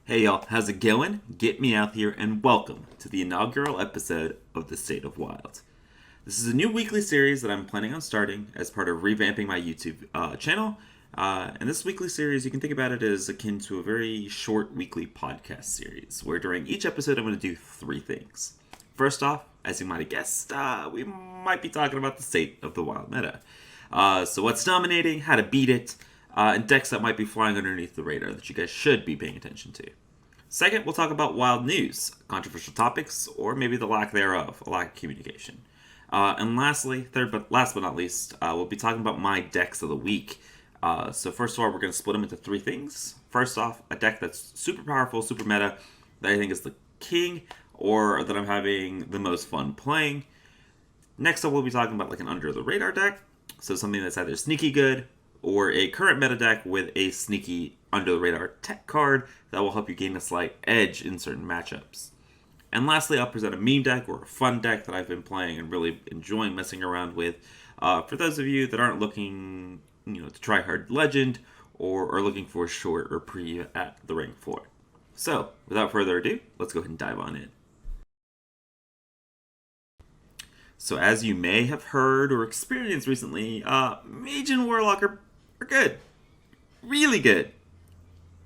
Hey y'all, how's it going? Get me out here and welcome to the inaugural episode of The State of Wild. This is a new weekly series that I'm planning on starting as part of revamping my YouTube channel. And this weekly series, you can think about it as akin to a very short weekly podcast series, where during each episode I'm going to do three things. First off, as you might have guessed, we might be talking about the state of the wild meta. So what's dominating, how to beat it, and decks that might be flying underneath the radar that you guys should be paying attention to. Second, we'll talk about wild news, controversial topics, or maybe the lack thereof, a lack of communication. And lastly, last but not least, we'll be talking about my decks of the week. So first of all, we're going to split them into three things. First off, a deck that's super powerful, super meta, that I think is the king, or that I'm having the most fun playing. Next up, we'll be talking about like an under-the-radar deck, so something that's either sneaky good, or a current meta deck with a sneaky under-the-radar tech card that will help you gain a slight edge in certain matchups. And lastly, I'll present a meme deck or a fun deck that I've been playing and really enjoying messing around with. For those of you that aren't looking, to try hard Legend or are looking for a short reprieve at the ranked floor. So, without further ado, let's go ahead and dive on in. So, as you may have heard or experienced recently, Mage and Warlock are good, really good,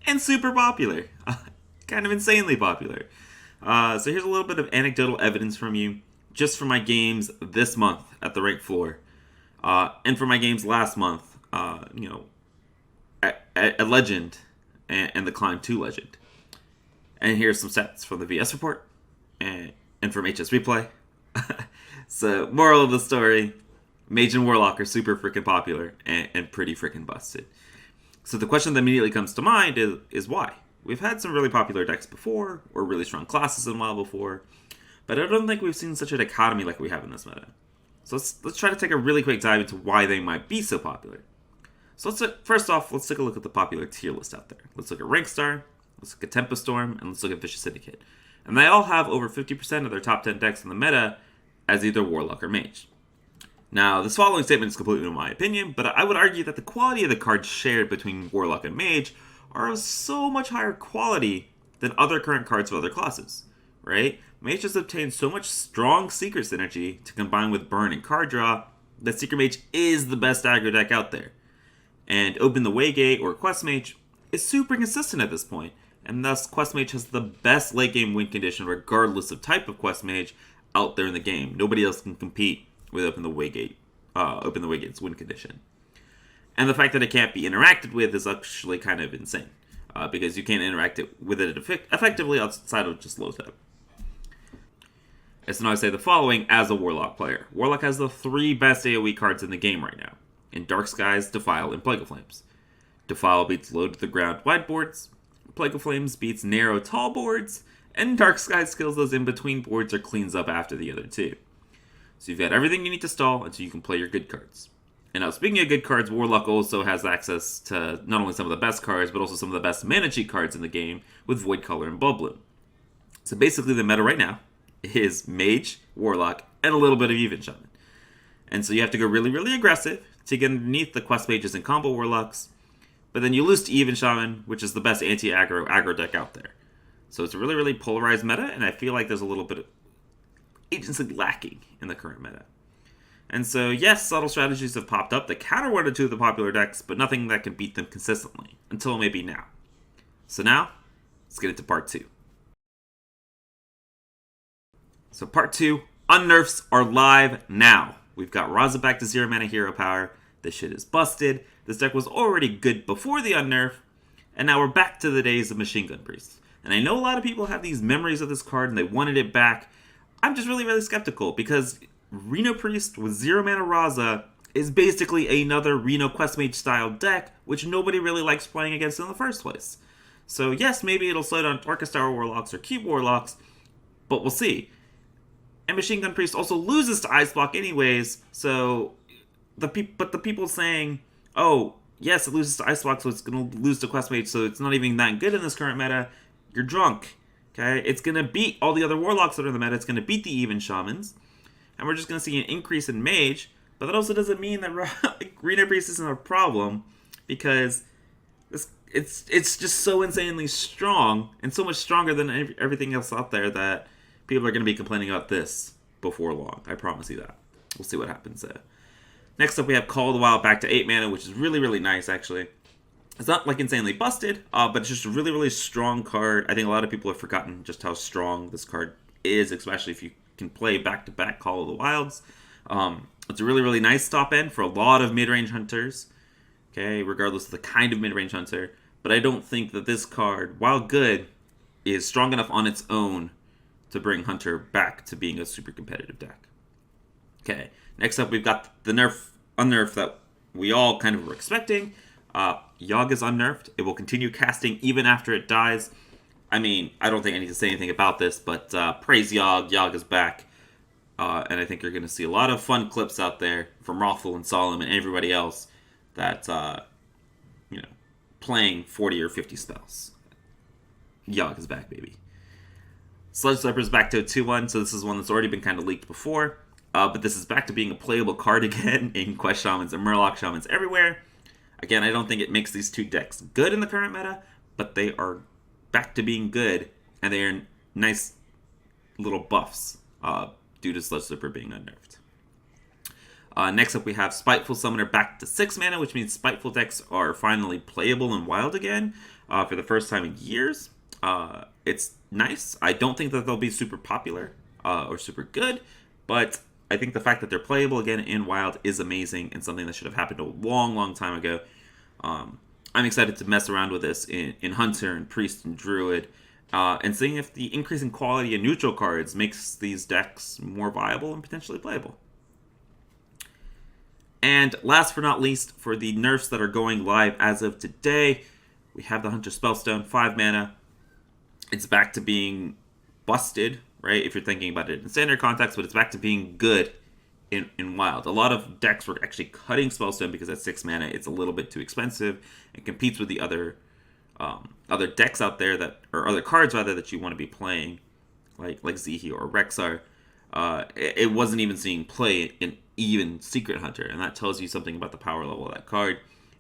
and super popular, kind of insanely popular. So here's a little bit of anecdotal evidence from you, just for my games this month at the ranked floor, and for my games last month, at Legend and the climb to Legend. And here's some stats from the VS report and from HS Replay. So, moral of the story, Mage and Warlock are super freaking popular and pretty freaking busted. So the question that immediately comes to mind is why? We've had some really popular decks before, or really strong classes in WoW before, but I don't think we've seen such a dichotomy like we have in this meta. So let's try to take a really quick dive into why they might be so popular. So first off, let's take a look at the popular tier list out there. Let's look at Rankstar, let's look at Tempest Storm, and let's look at Vicious Syndicate. And they all have over 50% of their top 10 decks in the meta as either Warlock or Mage. Now, this following statement is completely my opinion, but I would argue that the quality of the cards shared between Warlock and Mage are of so much higher quality than other current cards of other classes, right? Mage has obtained so much strong Secret synergy to combine with Burn and card draw that Secret Mage is the best aggro deck out there. And Open the Waygate or Quest Mage is super consistent at this point, and thus Quest Mage has the best late game win condition regardless of type of Quest Mage out there in the game. Nobody else can compete with Open the Waygate's win condition. And the fact that it can't be interacted with is actually kind of insane, because you can't interact with it effectively outside of just low tap. So now I say the following as a Warlock player. Warlock has the three best AoE cards in the game right now, in Dark Skies, Defile, and Plague of Flames. Defile beats low to the ground wide boards, Plague of Flames beats narrow tall boards, and Dark Skies kills those in between boards or cleans up after the other two. So you've got everything you need to stall until you can play your good cards. And now, speaking of good cards, Warlock also has access to not only some of the best cards, but also some of the best mana cheat cards in the game with Void Color and Blood Bloom. So basically, the meta right now is Mage, Warlock, and a little bit of Even Shaman. And so you have to go really, really aggressive to get underneath the Quest Mages and Combo Warlocks, but then you lose to Even Shaman, which is the best anti-aggro deck out there. So it's a really, really polarized meta, and I feel like there's a little bit of agency lacking in the current meta. And so, yes, subtle strategies have popped up that counter one or two of the popular decks, but nothing that can beat them consistently, until maybe now. So now, let's get into part 2. So part 2, UNNERFs are live now. We've got Raza back to 0 mana hero power. This shit is busted. This deck was already good before the unnerf, and now we're back to the days of Machine Gun Priest. And I know a lot of people have these memories of this card and they wanted it back. I'm just really, really skeptical because Reno Priest with 0 mana Raza is basically another Reno Questmage style deck, which nobody really likes playing against in the first place. So yes, maybe it'll slow down Orchestra Warlocks or Keep Warlocks, but we'll see. And Machine Gun Priest also loses to Ice Block anyways, so the people saying, oh, yes, it loses to Ice Block, so it's going to lose to Questmage, so it's not even that good in this current meta, you're drunk. Okay, it's going to beat all the other Warlocks that are in the meta. It's going to beat the Even Shamans. And we're just going to see an increase in Mage. But that also doesn't mean that Reno Priest isn't a problem. Because It's just so insanely strong, and so much stronger than everything else out there, that people are going to be complaining about this before long. I promise you that. We'll see what happens there. Next up, we have Call of the Wild back to 8 mana, which is really, really nice, actually. It's not like insanely busted, but it's just a really, really strong card. I think a lot of people have forgotten just how strong this card is, especially if you can play back-to-back Call of the Wilds. It's a really, really nice top end for a lot of mid-range hunters, okay, regardless of the kind of mid-range hunter. But I don't think that this card, while good, is strong enough on its own to bring Hunter back to being a super competitive deck. Okay, next up we've got the unnerf that we all kind of were expecting. Yogg is unnerfed. It will continue casting even after it dies. I mean, I don't think I need to say anything about this, but praise Yogg. Yogg is back. And I think you're going to see a lot of fun clips out there from Rothel and Solemn and everybody else that, playing 40 or 50 spells. Yogg is back, baby. Sludge Slurper is back to a 2-1, so this is one that's already been kind of leaked before. But this is back to being a playable card again in Quest Shamans and Murloc Shamans everywhere. Again, I don't think it makes these two decks good in the current meta, but they are back to being good, and they are nice little buffs due to Sludge Slurper being unnerfed. Next up, we have Spiteful Summoner back to 6 mana, which means Spiteful decks are finally playable in Wild again for the first time in years. It's nice. I don't think that they'll be super popular or super good, but I think the fact that they're playable again in Wild is amazing and something that should have happened a long, long time ago. I'm excited to mess around with this in Hunter and Priest and Druid, and seeing if the increasing quality of neutral cards makes these decks more viable and potentially playable. And last but not least, for the nerfs that are going live as of today, we have the Hunter Spellstone, 5 mana. It's back to being busted, right, if you're thinking about it in standard context, but it's back to being good in Wild. A lot of decks were actually cutting Spellstone because at 6 mana it's a little bit too expensive and competes with the other decks out there or other cards rather that you want to be playing, like Zihi or Rexar. It wasn't even seeing play in even Secret Hunter, and that tells you something about the power level of that card.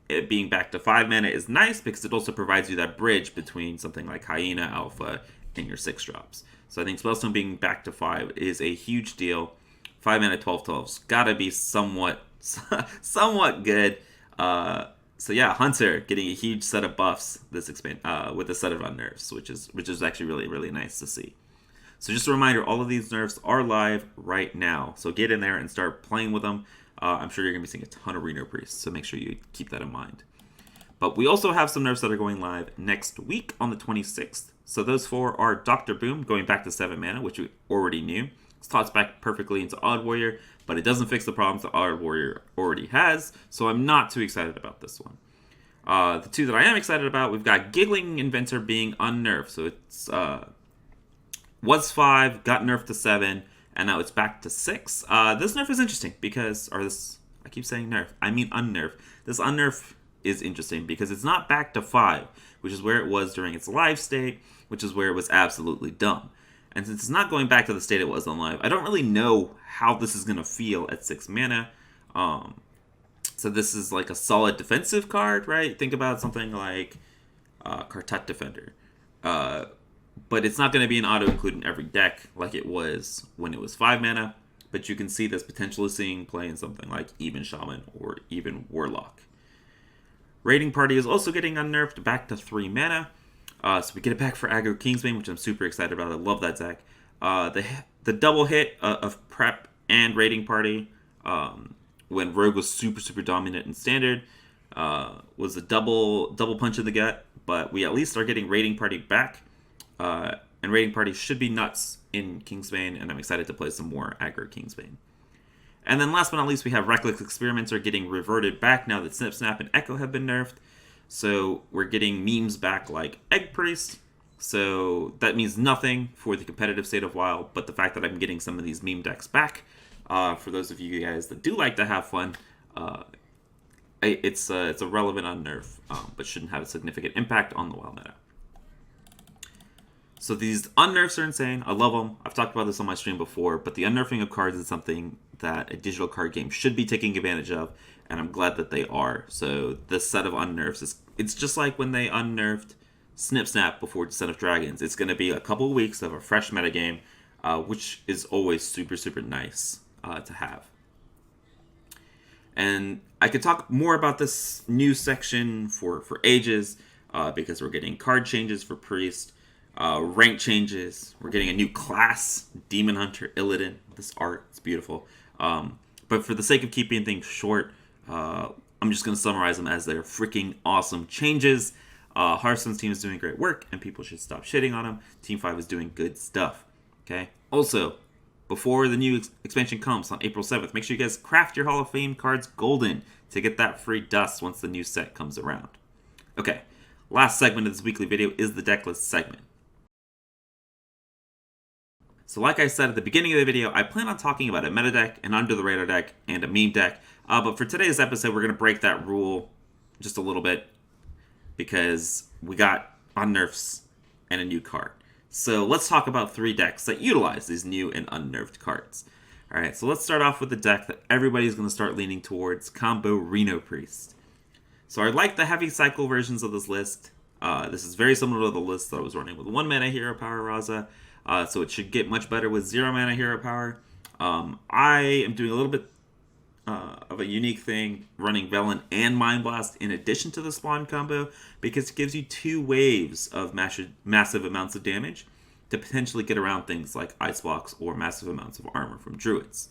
It being back to 5 mana is nice because it also provides you that bridge between something like Hyena, Alpha, and your 6 drops. So I think Spellstone being back to 5 is a huge deal. 5 mana 12/12's gotta be somewhat good. So yeah, Hunter getting a huge set of buffs this with a set of unnerfs, which is actually really, really nice to see. So just a reminder, all of these nerfs are live right now. So get in there and start playing with them. I'm sure you're going to be seeing a ton of Reno Priests, so make sure you keep that in mind. But we also have some nerfs that are going live next week on the 26th. So those 4 are Dr. Boom, going back to 7 mana, which we already knew. It slots back perfectly into Odd Warrior, but it doesn't fix the problems that Odd Warrior already has, so I'm not too excited about this one. The 2 that I am excited about, we've got Giggling Inventor being unnerfed. So it's was 5, got nerfed to 7, and now it's back to 6. This nerf is interesting because, I keep saying nerf, I mean unnerf. This unnerf is interesting because it's not back to 5, which is where it was during its live state, which is where it was absolutely dumb. And since it's not going back to the state it was on live, I don't really know how this is going to feel at 6 mana. So this is like a solid defensive card, right? Think about something like Kartat Defender. But it's not going to be an auto-include in every deck like it was when it was 5 mana. But you can see this potentially seeing play in something like even Shaman or even Warlock. Raiding Party is also getting unnerfed back to 3 mana. So we get it back for Aggro Kingsbane, which I'm super excited about. I love that deck. The double hit of Prep and Raiding Party, when Rogue was super, super dominant in Standard, was a double punch in the gut. But we at least are getting Raiding Party back. And Raiding Party should be nuts in Kingsbane, and I'm excited to play some more aggro Kingsbane. And then last but not least, we have Reckless Experimenter getting reverted back now that Snip Snap and Echo have been nerfed. So we're getting memes back like Egg Priest. So that means nothing for the competitive state of Wild, but the fact that I'm getting some of these meme decks back, for those of you guys that do like to have fun, it's a relevant unnerf, but shouldn't have a significant impact on the Wild meta. So these unnerfs are insane. I love them. I've talked about this on my stream before, but the unnerfing of cards is something that a digital card game should be taking advantage of, and I'm glad that they are. So this set of unnerfs it's just like when they unnerfed Snip Snap before Descent of Dragons. It's going to be a couple of weeks of a fresh metagame, which is always super, super nice to have. And I could talk more about this new section for ages, because we're getting card changes for Priest, rank changes. We're getting a new class, Demon Hunter Illidan. This art, it's beautiful. But for the sake of keeping things short, I'm just going to summarize them as they're freaking awesome changes. Hearthstone's team is doing great work, and people should stop shitting on them. Team 5 is doing good stuff. Okay. Also, before the new expansion comes on April 7th, make sure you guys craft your Hall of Fame cards golden to get that free dust once the new set comes around. Okay, last segment of this weekly video is the decklist segment. So like I said at the beginning of the video, I plan on talking about a meta deck, an under the radar deck, and a meme deck. But for today's episode, we're going to break that rule just a little bit, because we got unnerfs and a new card. So let's talk about 3 decks that utilize these new and unnerfed cards. Alright, so let's start off with the deck that everybody's going to start leaning towards, Combo Reno Priest. So I like the heavy cycle versions of this list. This is very similar to the list that I was running with 1 mana hero power Raza. So it should get much better with 0 mana hero power. I am doing a little bit of a unique thing, running Velen and Mind Blast in addition to the Spawn combo, because it gives you 2 waves of massive amounts of damage to potentially get around things like Ice Blocks or massive amounts of armor from Druids.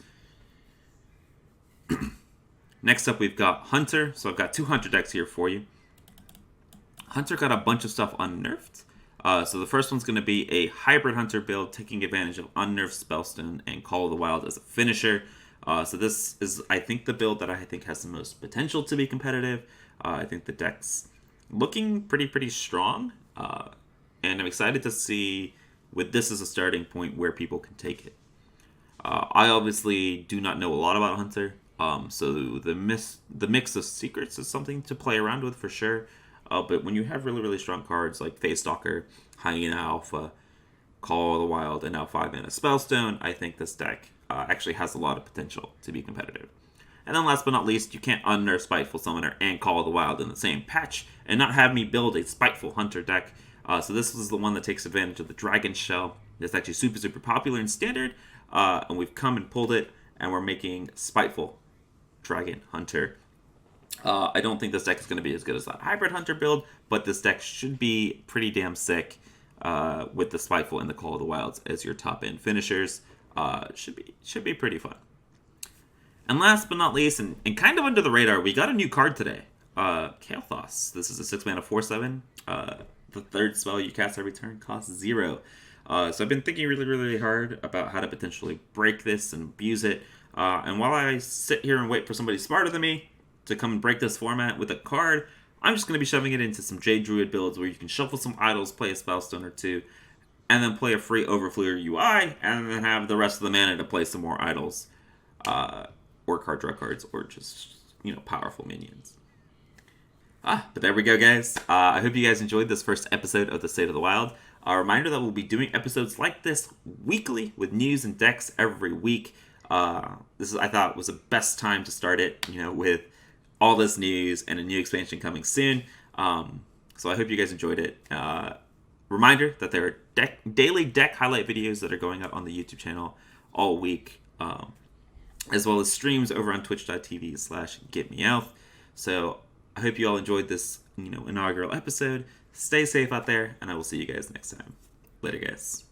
Next up, we've got Hunter. So I've got 2 Hunter decks here for you. Hunter got a bunch of stuff unnerfed. So the first one's going to be a hybrid Hunter build, taking advantage of unnerfed Spellstone and Call of the Wild as a finisher. So this is, I think, the build that I think has the most potential to be competitive. I think the deck's looking pretty strong. And I'm excited to see, with this as a starting point, where people can take it. I obviously do not know a lot about Hunter. So the mix of secrets is something to play around with for sure. But when you have really strong cards like Face Stalker, Hyena Alpha, Call of the Wild, and now 5 mana Spellstone, I think this deck actually has a lot of potential to be competitive. And then last but not least, you can't unnerf Spiteful Summoner and Call of the Wild in the same patch and not have me build a Spiteful Hunter deck. So this is the one that takes advantage of the Dragon Shell. It's actually super popular in Standard, and we've come and pulled it, and we're making Spiteful Dragon Hunter. I don't think this deck is going to be as good as that hybrid Hunter build, but this deck should be pretty damn sick with the Spiteful and the Call of the Wilds as your top-end finishers. Should be pretty fun. And last but not least, and kind of under the radar, we got a new card today. Kael'thas. This is a 6-mana 4/7. The 3rd spell you cast every turn costs 0. So I've been thinking really hard about how to potentially break this and abuse it. And while I sit here and wait for somebody smarter than me to come and break this format with a card, I'm just going to be shoving it into some Jade Druid builds where you can shuffle some idols, play a Spellstone or 2, and then play a free Overflower UI, and then have the rest of the mana to play some more idols, or card draw cards, or just, powerful minions. But there we go, guys. I hope you guys enjoyed this first episode of The State of the Wild. A reminder that we'll be doing episodes like this weekly with news and decks every week. This I thought was the best time to start it, with all this news and a new expansion coming soon. So I hope you guys enjoyed it. Reminder that there are daily deck highlight videos that are going up on the YouTube channel all week, as well as streams over on twitch.tv/getmeout. So I hope you all enjoyed this, inaugural episode. Stay safe out there, and I will see you guys next time. Later, guys.